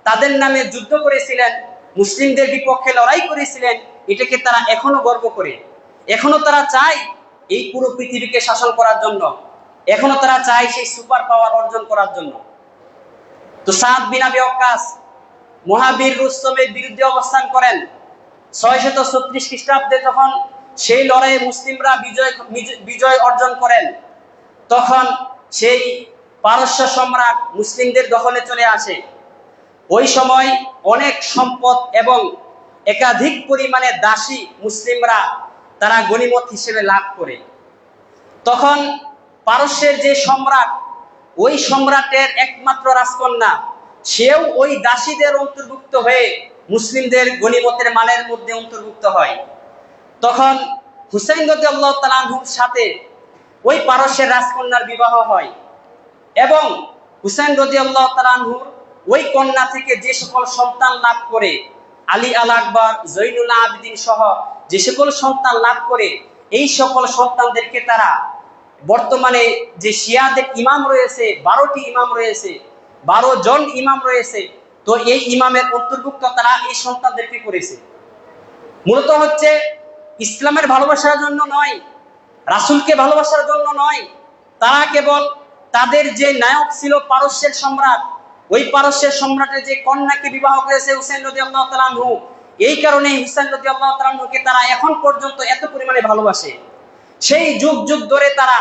তাদের নামে যুদ্ধ করেছিলেন, মুসলিমদের বিপক্ষে লড়াই করেছিলেন, এটাকে তারা এখনো গর্ব করে। এখনো তারা চায় এই পুরো পৃথিবীকে শাসন করার জন্য, এখনো তারা চায় সেই সুপার পাওয়ার অর্জন করার জন্য। তো সাদ বিন আবি ওয়াক্কাস মহাবীর রুস্তমের বিরুদ্ধে অবস্থান করেন 636 খ্রিস্টাব্দে। তখন সেই লড়াইয়ে মুসলিমরা বিজয় অর্জন করেন। তখন সেই পারস্য সম্রাট মুসলিমদের দখলে চলে আসে। ওই সময় অনেক সম্পদ এবং একাধিক পরিমাণে দাসী মুসলিমরা তারা গনিমত হিসেবে লাভ করে। তখন পারস্যের যে সম্রাট, ওই সম্রাটের একমাত্র রাজকন্যা, সেও ওই দাসীদের অন্তর্ভুক্ত হয়ে মুসলিমদের গনিমতের মালের মধ্যে অন্তর্ভুক্ত হয়। তখন হুসাইন রাদিয়াল্লাহু তাআলা আনহুর সাথে ওই পারস্যের রাজকন্যার বিবাহ হয় এবং হুসাইন রাদিয়াল্লাহু তাআলা আনহুর ওই কন্যা থেকে যে সকল সন্তান লাভ করে, আলী আল আকবর, জৈনুল আবেদিন সহ যে সকল সন্তান লাভ করে, এই সকল সন্তানদেরকে তারা বর্তমানে যে শিয়াদের ইমাম রয়েছে, 12টি ইমাম রয়েছে, 12 জন ইমাম রয়েছে, তো এই ইমামের অন্তর্ভুক্ত তারা এই সন্তানদেরকে করেছে। মূলত হচ্ছে ইসলামের ভালোবাসার জন্য নয়, রাসূলকে ভালোবাসার জন্য নয়। তারা কেবল তাদের যে নায়ক ছিল পারস্যের সম্রাট, ওই পারস্যের সম্রাটের যে কন্যাকে বিবাহ করেছে হুসাইন রাদিয়াল্লাহু তাআলা আনহু, এই কারণে হুসাইন রাদিয়াল্লাহু তাআলা আনহুকে তারা এখন পর্যন্ত এত পরিমাণে ভালোবাসে। সেই যুগ যুগ ধরে তারা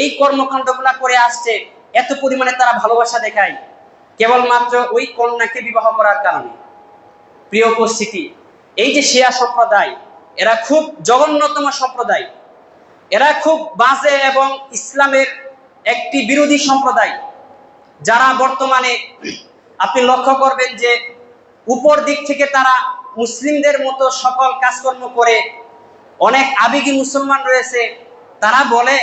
এই কর্মকাণ্ডগুলা করে আসছে, এত পরিমাণে তারা ভালোবাসা দেখায় কেবলমাত্র ওই কন্যাকে বিবাহ করার কারণে। প্রিয় উপস্থিতি, এই যে শিয়া সম্প্রদায়, এরা খুব জঘন্যতম সম্প্রদায়, এরা খুব বাজে এবং ইসলামের একটি বিরোধী সম্প্রদায়, যারা বর্তমানে আপনি লক্ষ্য করবেন যে উপর দিক থেকে তারা মুসলিমদের মতো সকল কাজকর্ম করে। অনেক আবেগী মুসলমান রয়েছে, তারা বলে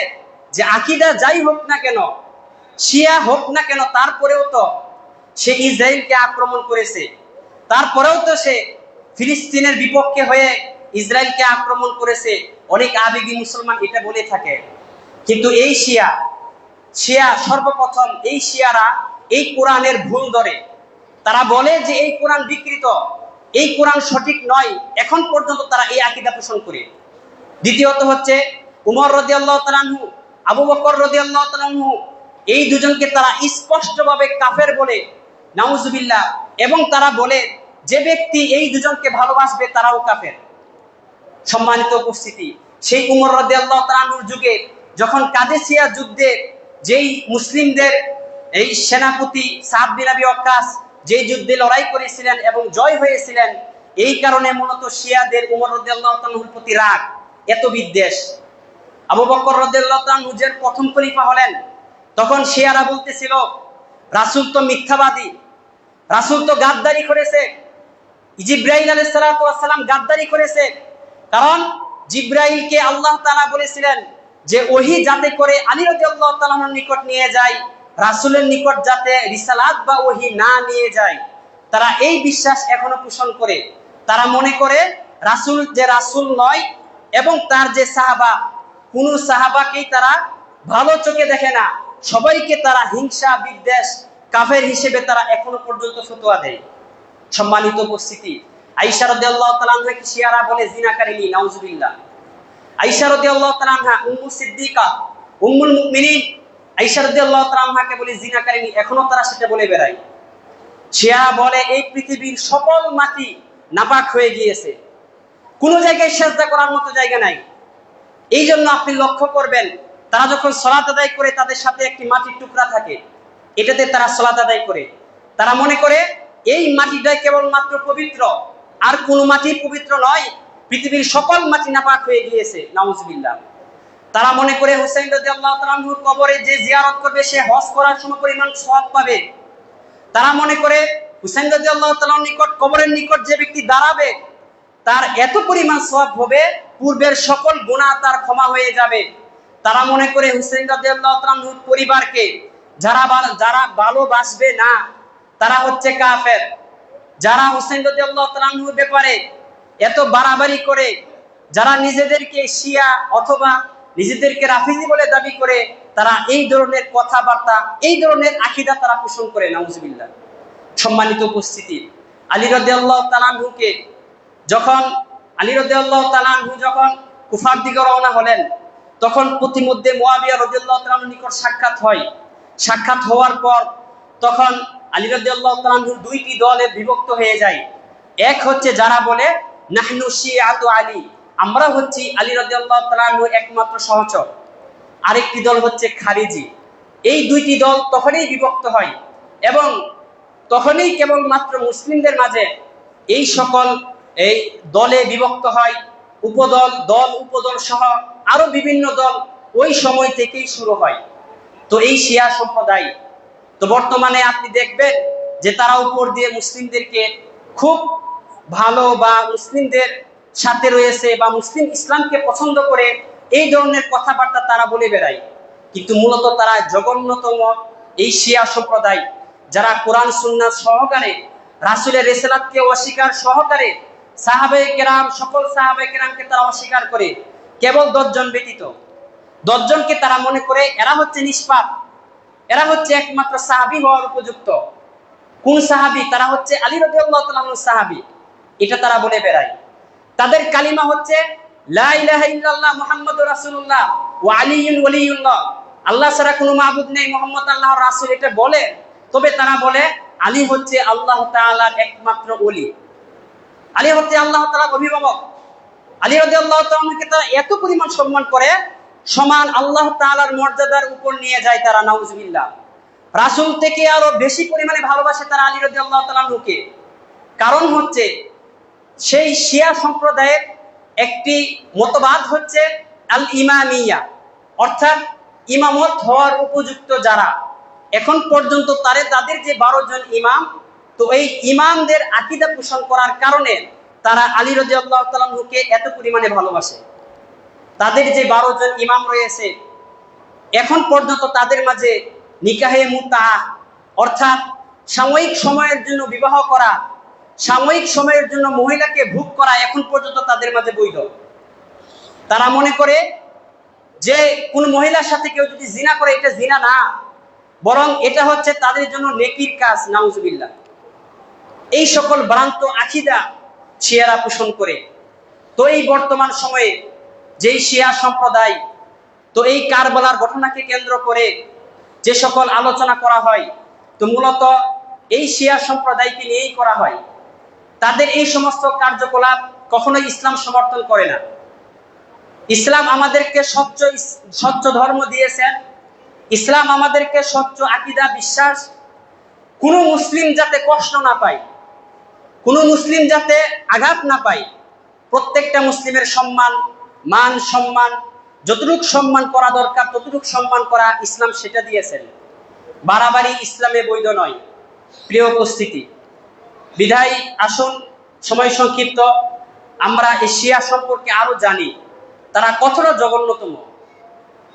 যে আকীদা যাই হোক না কেন, শিয়া হোক না কেন, তারপরেও তো সে ইসরায়েলকে আক্রমণ করেছে, তারপরেও তো সে ফিলিস্তিনের বিপক্ষে হয়ে ইসরায়েলকে আক্রমণ করেছে। অনেক আবেগী মুসলমান এটা বলে থাকে। কিন্তু এই শিয়া সর্বপ্রথম এই শিয়ারা এই কোরআনের ভুল ধরে। তারা বলে যে এই কোরআন বিকৃত, এই কোরআন সঠিক নয়, এখন পর্যন্ত তারা এই আকীদা পোষণ করে। দ্বিতীয়ত হচ্ছে উমর রাদিয়াল্লাহু তাআলা আনহু, আবু বকর রাদিয়াল্লাহু তাআলা আনহু, এই দুজনকে তারা স্পষ্টভাবে কাফের বলে, নাউজুবিল্লাহ। এবং তারা বলে যে ব্যক্তি এই দুজনকে ভালোবাসবে তারাও কাফের। সম্মানিত উপস্থিতি, সেই উমর রাদিয়াল্লাহু তাআলা আনহুর যুগে যখন কাদেসিয়া যুদ্ধে যেই মুসলিমদের এই সেনাপতি সাদ বিন আবি ওয়াক্কাস যেই যুদ্ধে লড়াই করেছিলেন এবং জয় হয়েছিলেন, এই কারণে মূলত শিয়াদের উমর রাদিয়াল্লাহু তাআলা আনহুর প্রতি রাগ, এত বিদ্বেষ। আবু বকর রাদিয়াল্লাহু তাআলা আনহু যখন প্রথম খলিফা হলেন, তখন শিয়ারা বলতেছিল রাসূল তো মিথ্যাবাদী, রাসূল তো গাদ্দারি করেছে, জিবরাইল আলাইহিস সালাতু ওয়াস সালাম গাদ্দারি করেছে। কারণ জিবরাইলকে আল্লাহ তাআলা বলেছিলেন যে ওহী যাতে করে আলী রাদিয়াল্লাহু তাআলার নিকট নিয়ে যায়, রাসূলের নিকট যাতে রিসালাত বা ওহী না নিয়ে যায়। তারা এই বিশ্বাস এখনো পোষণ করে। তারা মনে করে রাসূল যে রাসূল নয় এবং তার যে সাহাবা, কোন সাহাবাকেই তারা ভালো চোখে দেখে না, সবাইকে তারা হিংসা বিদ্বেষ কাফের হিসেবে তারা এখনো পর্যন্ত ফতোয়া দেয়। সম্মানিত উপস্থিতি, আয়েশা রাদিয়াল্লাহু তাআলা আনহাকে শিয়ারা বলে জিনাকারিনী, নাউজুবিল্লাহ। আয়েশা রাদিয়াল্লাহু তাআলা আনহা উম্মু সিদ্দিকা, উম্মুল মুমিনিন আয়েশা রাদিয়াল্লাহু তাআলা আনহাকে বলে জিনাকারিনী, এখনো তারা সেটা বলে বেড়ায়। শিয়ারা বলে এই পৃথিবীর সকল মাটি নাপাক হয়ে গিয়েছে, কোনো জায়গায় সিজদা করার মতো জায়গা নাই। এই জন্য আপনি লক্ষ্য করবেন, তারা যখন সালাত আদায় করে তাদের সাথে একটি মাটির টুকরা থাকে, এটাতে তারা সালাত আদায় করে। তারা মনে করে এই মাটিটাই কেবলমাত্র পবিত্র, আর কোনো মাটি পবিত্র নয়, পৃথিবীর সকল মাটি নাপাক হয়ে গিয়েছে, নাউজুবিল্লাহ। তারা মনে করে হুসাইন রাদিয়াল্লাহু তাআলা আনহুর কবরে যে জিয়ারত করবে সে হজ করার সমপরিমাণ সওয়াব পাবে। তারা মনে করে হুসাইন রাদিয়াল্লাহু তাআলার নিকট, কবরের নিকট যে ব্যক্তি দাঁড়াবে তার এত পরিমাণ সওয়াব হবে, পূর্বের সকল গুনাহ তার ক্ষমা হয়ে যাবে। তারা মনে করে হুসাইন রাদিয়াল্লাহু তাআলা আনহুর পরিবারকে যারা ভালোবাসবে না তারা হচ্ছে কাফের। যারা হুসাইন রাদিয়াল্লাহু তাআলা আনহুর ব্যাপারে এত বাড়াবাড়ি করে, যারা নিজেদেরকে শিয়া অথবা নিজেদেরকে রাফিজি বলে দাবি করে, তারা এই ধরনের কথাবার্তা, এই ধরনের আকীদা তারা পোষণ করে, নাউজুবিল্লাহ। সম্মানিত উপস্থিতি, আলী রাদিয়াল্লাহু তাআলা আনহুকে যখন কুফার দিকে রওনা হলেন, তখন প্রতিমধ্যে মুয়াবিয়া রাদিয়াল্লাহু তাআলা আনহুর নিকট সাক্ষাৎ হয়। সাক্ষাৎ হওয়ার পর তখন আলী রাদিয়াল্লাহু তাআলা আনহু দুইটি দলে বিভক্ত হয়ে যায়। এক হচ্ছে যারা বলে নাহনু শিয়াতু আলী, আমরা হচ্ছি আলী রাদিয়াল্লাহু তাআলা আনহুর একমাত্র সহচর। আরেকটি দল হচ্ছে খারিজি। এই দুইটি দল তখনই বিভক্ত হয় এবং তখনই কেবলমাত্র মুসলিমদের মাঝে এই সকল এই দলে বিভক্ত হয়। উপদল সহ আরো বিভিন্ন দল ওই সময় থেকেই শুরু হয়। তো এই শিয়া সম্প্রদায়, তো বর্তমানে আপনি দেখবেন যে তারা উপর দিয়ে মুসলিমদেরকে খুব ভালো বা মুসলিমদের সাথে রয়েছে বা মুসলিম ইসলামকে পছন্দ করে এই ধরনের কথাবার্তা তারা বলে বেড়ায়। কিন্তু মূলত তারা জঘন্যতম এই শিয়া সম্প্রদায়, যারা কোরআন সুন্নাহ সহকারে, রাসূলের রিসালাতকে অস্বীকার সহকারে, সাহাবায়ে কেরাম, সকল সাহাবায়ে কেরামকে তারা অস্বীকার করে, কেবল 10 জন ব্যতীত 10 জনকে তারা মনে করে এরা হচ্ছে নিষ্পাপ, এরা হচ্ছে একমাত্র সাহাবী হওয়ার উপযুক্ত। কোন সাহাবী? তারা হচ্ছে আলী রাদিয়াল্লাহু তাআলা আনহু সাহাবী, এটা তারা বলে বেড়ায়। তাদের কালিমা হচ্ছে লা ইলাহা ইল্লাল্লাহ মুহাম্মাদুর রাসূলুল্লাহ ওয়া আলিয়্যুন ওয়ালিয়ুল্লাহ, আল্লাহ ছাড়া কোনো মাবুদ নেই, মুহাম্মদ আল্লাহর রাসূল, এটা বলে। তবে তারা বলে আলী হচ্ছে আল্লাহ তাআলার একমাত্র ওলি, আলী হচ্ছে আল্লাহ তাআলার অভিভাবক। আলী রাদিয়াল্লাহু তাআলা আনহুকে তারা এত পরিমাণ সম্মান করে, সমান আল্লাহ তাআলার মর্যাদার উপর নিয়ে যায় তারা, নাউজুবিল্লাহ। রাসূল থেকে আরো বেশি পরিমাণে ভালোবাসে তারা আলী রাদিয়াল্লাহু তাআলা আনহুকে। কারণ হচ্ছে সেই শিয়া সম্প্রদায়ের একটি মতবাদ হচ্ছে আল ইমামিয়া, অর্থাৎ ইমামত হওয়ার উপযুক্ত যারা, এখন পর্যন্ত তাদের যে 12 জন ইমাম, তো এই ইমামদের আকীদা পোষণ করার কারণে তারা আলী রাদিয়াল্লাহু তাআলা আনহুকে এত পরিমাণে ভালোবাসে। তাদের যে 12 জন ইমাম রয়েছে, এখন পর্যন্ত তাদের মাঝে নিকাহে মুতাআ, অর্থাৎ সাময়িক সময়ের জন্য বিবাহ করা, সাময়িক সময়ের জন্য মহিলাকে ভোগ করা, এখন পর্যন্ত তাদের মাঝে বৈধ। তারা মনে করে যে কোন মহিলার সাথে কেউ যদি জিনা করে এটা জিনা না, বরং এটা হচ্ছে তাদের জন্য নেকির কাজ, নাউজুবিল্লাহ। এই সকল ভ্রান্ত আকীদা শিয়ারা পোষণ করে। তো এই বর্তমান সময়ে যেই শিয়া সম্প্রদায়, তো এই কারবালার ঘটনাকে কেন্দ্র করে যে সকল আলোচনা করা হয়, তো মূলত এই শিয়া সম্প্রদায়কে নিয়েই করা হয়। তাদের এই সমস্ত কার্যকলাপ কখনোই ইসলাম সমর্থন করে না। ইসলাম আমাদেরকে স্বচ্ছ ধর্ম দিয়েছেন, ইসলাম আমাদেরকে স্বচ্ছ আকীদা, বিশ্বাস। কোনো মুসলিম যাতে কষ্ট না পায়, কোনো মুসলিম যাতে আঘাত না পায়, প্রত্যেকটা মুসলিমের সম্মান, মান সম্মান, যতটুকু সম্মান করা দরকার ততটুকু সম্মান করা ইসলাম সেটা দিয়েছেন। বাড়াবাড়ি ইসলামে বৈধ নয়। প্রিয় উপস্থিতি, বিধায় আসুন, সময় সংক্ষিপ্ত, আমরা এশিয়া সম্পর্কে আরো জানি। তারা কতটা জঘন্যতম,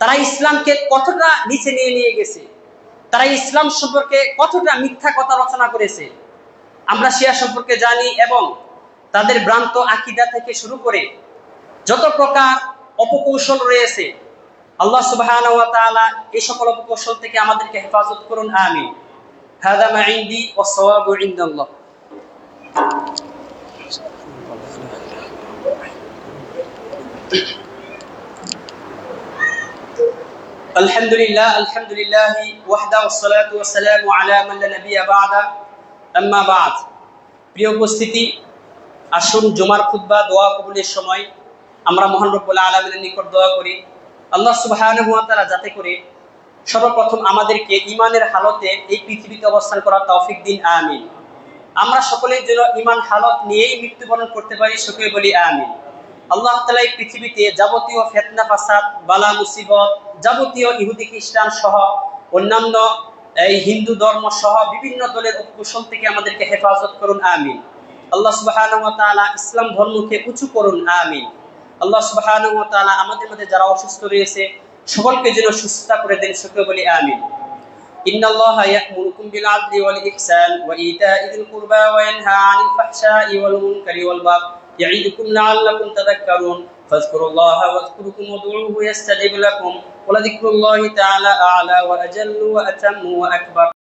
তারা ইসলামকে কতটা নিচে নিয়ে গেছে, তারা ইসলাম সম্পর্কে কতটা মিথ্যা কথা রচনা করেছে, আমরা শিয়া সম্পর্কে জানি। এবং তাদের ভ্রান্ত আকীদা থেকে শুরু করে যত প্রকার অপকৌশল রয়েছে, আল্লাহ সুবহানাহু ওয়া তাআলা এই সকল অপকৌশল থেকে আমাদেরকে হেফাজত করুন, আমিন। হাযা মা ইনদি ওয়াস সাওয়াবু ইনদাল্লাহ। আলহামদুলিল্লাহ ওয়াহদা ওয়াসসালাতু ওয়াসসালামু আলা মান লা নাবিয়্যা বা'দা আম্মা বা'দ। প্রিয় উপস্থিতি, আসুন জুমার খুতবা দোয়া কবুলের সময় আমরা মহান রব্বুল আলামিনের নিকট দোয়া করি আল্লাহ সুবহানাহু ওয়া তাআলা যাতে করে সর্বপ্রথম আমাদেরকে ঈমানের হালতে এই পৃথিবীতে অবস্থান করার তৌফিক দিন, আমিন। আমরা সকলেই যেন ঈমান হালত নিয়েই মৃত্যুবরণ করতে পারি, সকলে বলি আমিন। আল্লাহ তাআলা এই পৃথিবীতে যাবতীয় ফিতনা ফাসাদ, বালা মুসিবত, যাবতীয় ইহুদি খ্রিস্টান সহ অন্যান্য এই হিন্দু ধর্ম সহ বিভিন্ন দলের কুশল থেকে আমাদেরকে হেফাজত করুন, আমিন। আল্লাহ সুবহানাহু ওয়া তাআলা ইসলাম ধর্মকে উঁচু করুন, আমিন। আল্লাহ সুবহানাহু ওয়া তাআলা আমাদের মধ্যে যারা অসুস্থ রয়েছে সকলকে যেন সুস্থতা করে দেন, সকলে বলি আমিন। ইন্নাল্লাহা ইয়া'মুরুকুম বিল আদলি ওয়াল ইহসান ওয়া ইতা'i যিল কুরবা ওয়া ইয়ানহা 'আনিল ফাহশাই ওয়াল মুনকারি ওয়াল বাগই ইয়া'iদুকুম লা'আল্লাকুম তাযাক্কারুন ফাযকুরুল্লাহা ওয়াযকুরুকুম ওয়াদউহু ইয়াস্তাজিব লাকুম ওয়া লাযিকরুল্লাহি তাআলা আ'লা ওয়া আজাল্লু ওয়া আতাম্মু ওয়া আকবার।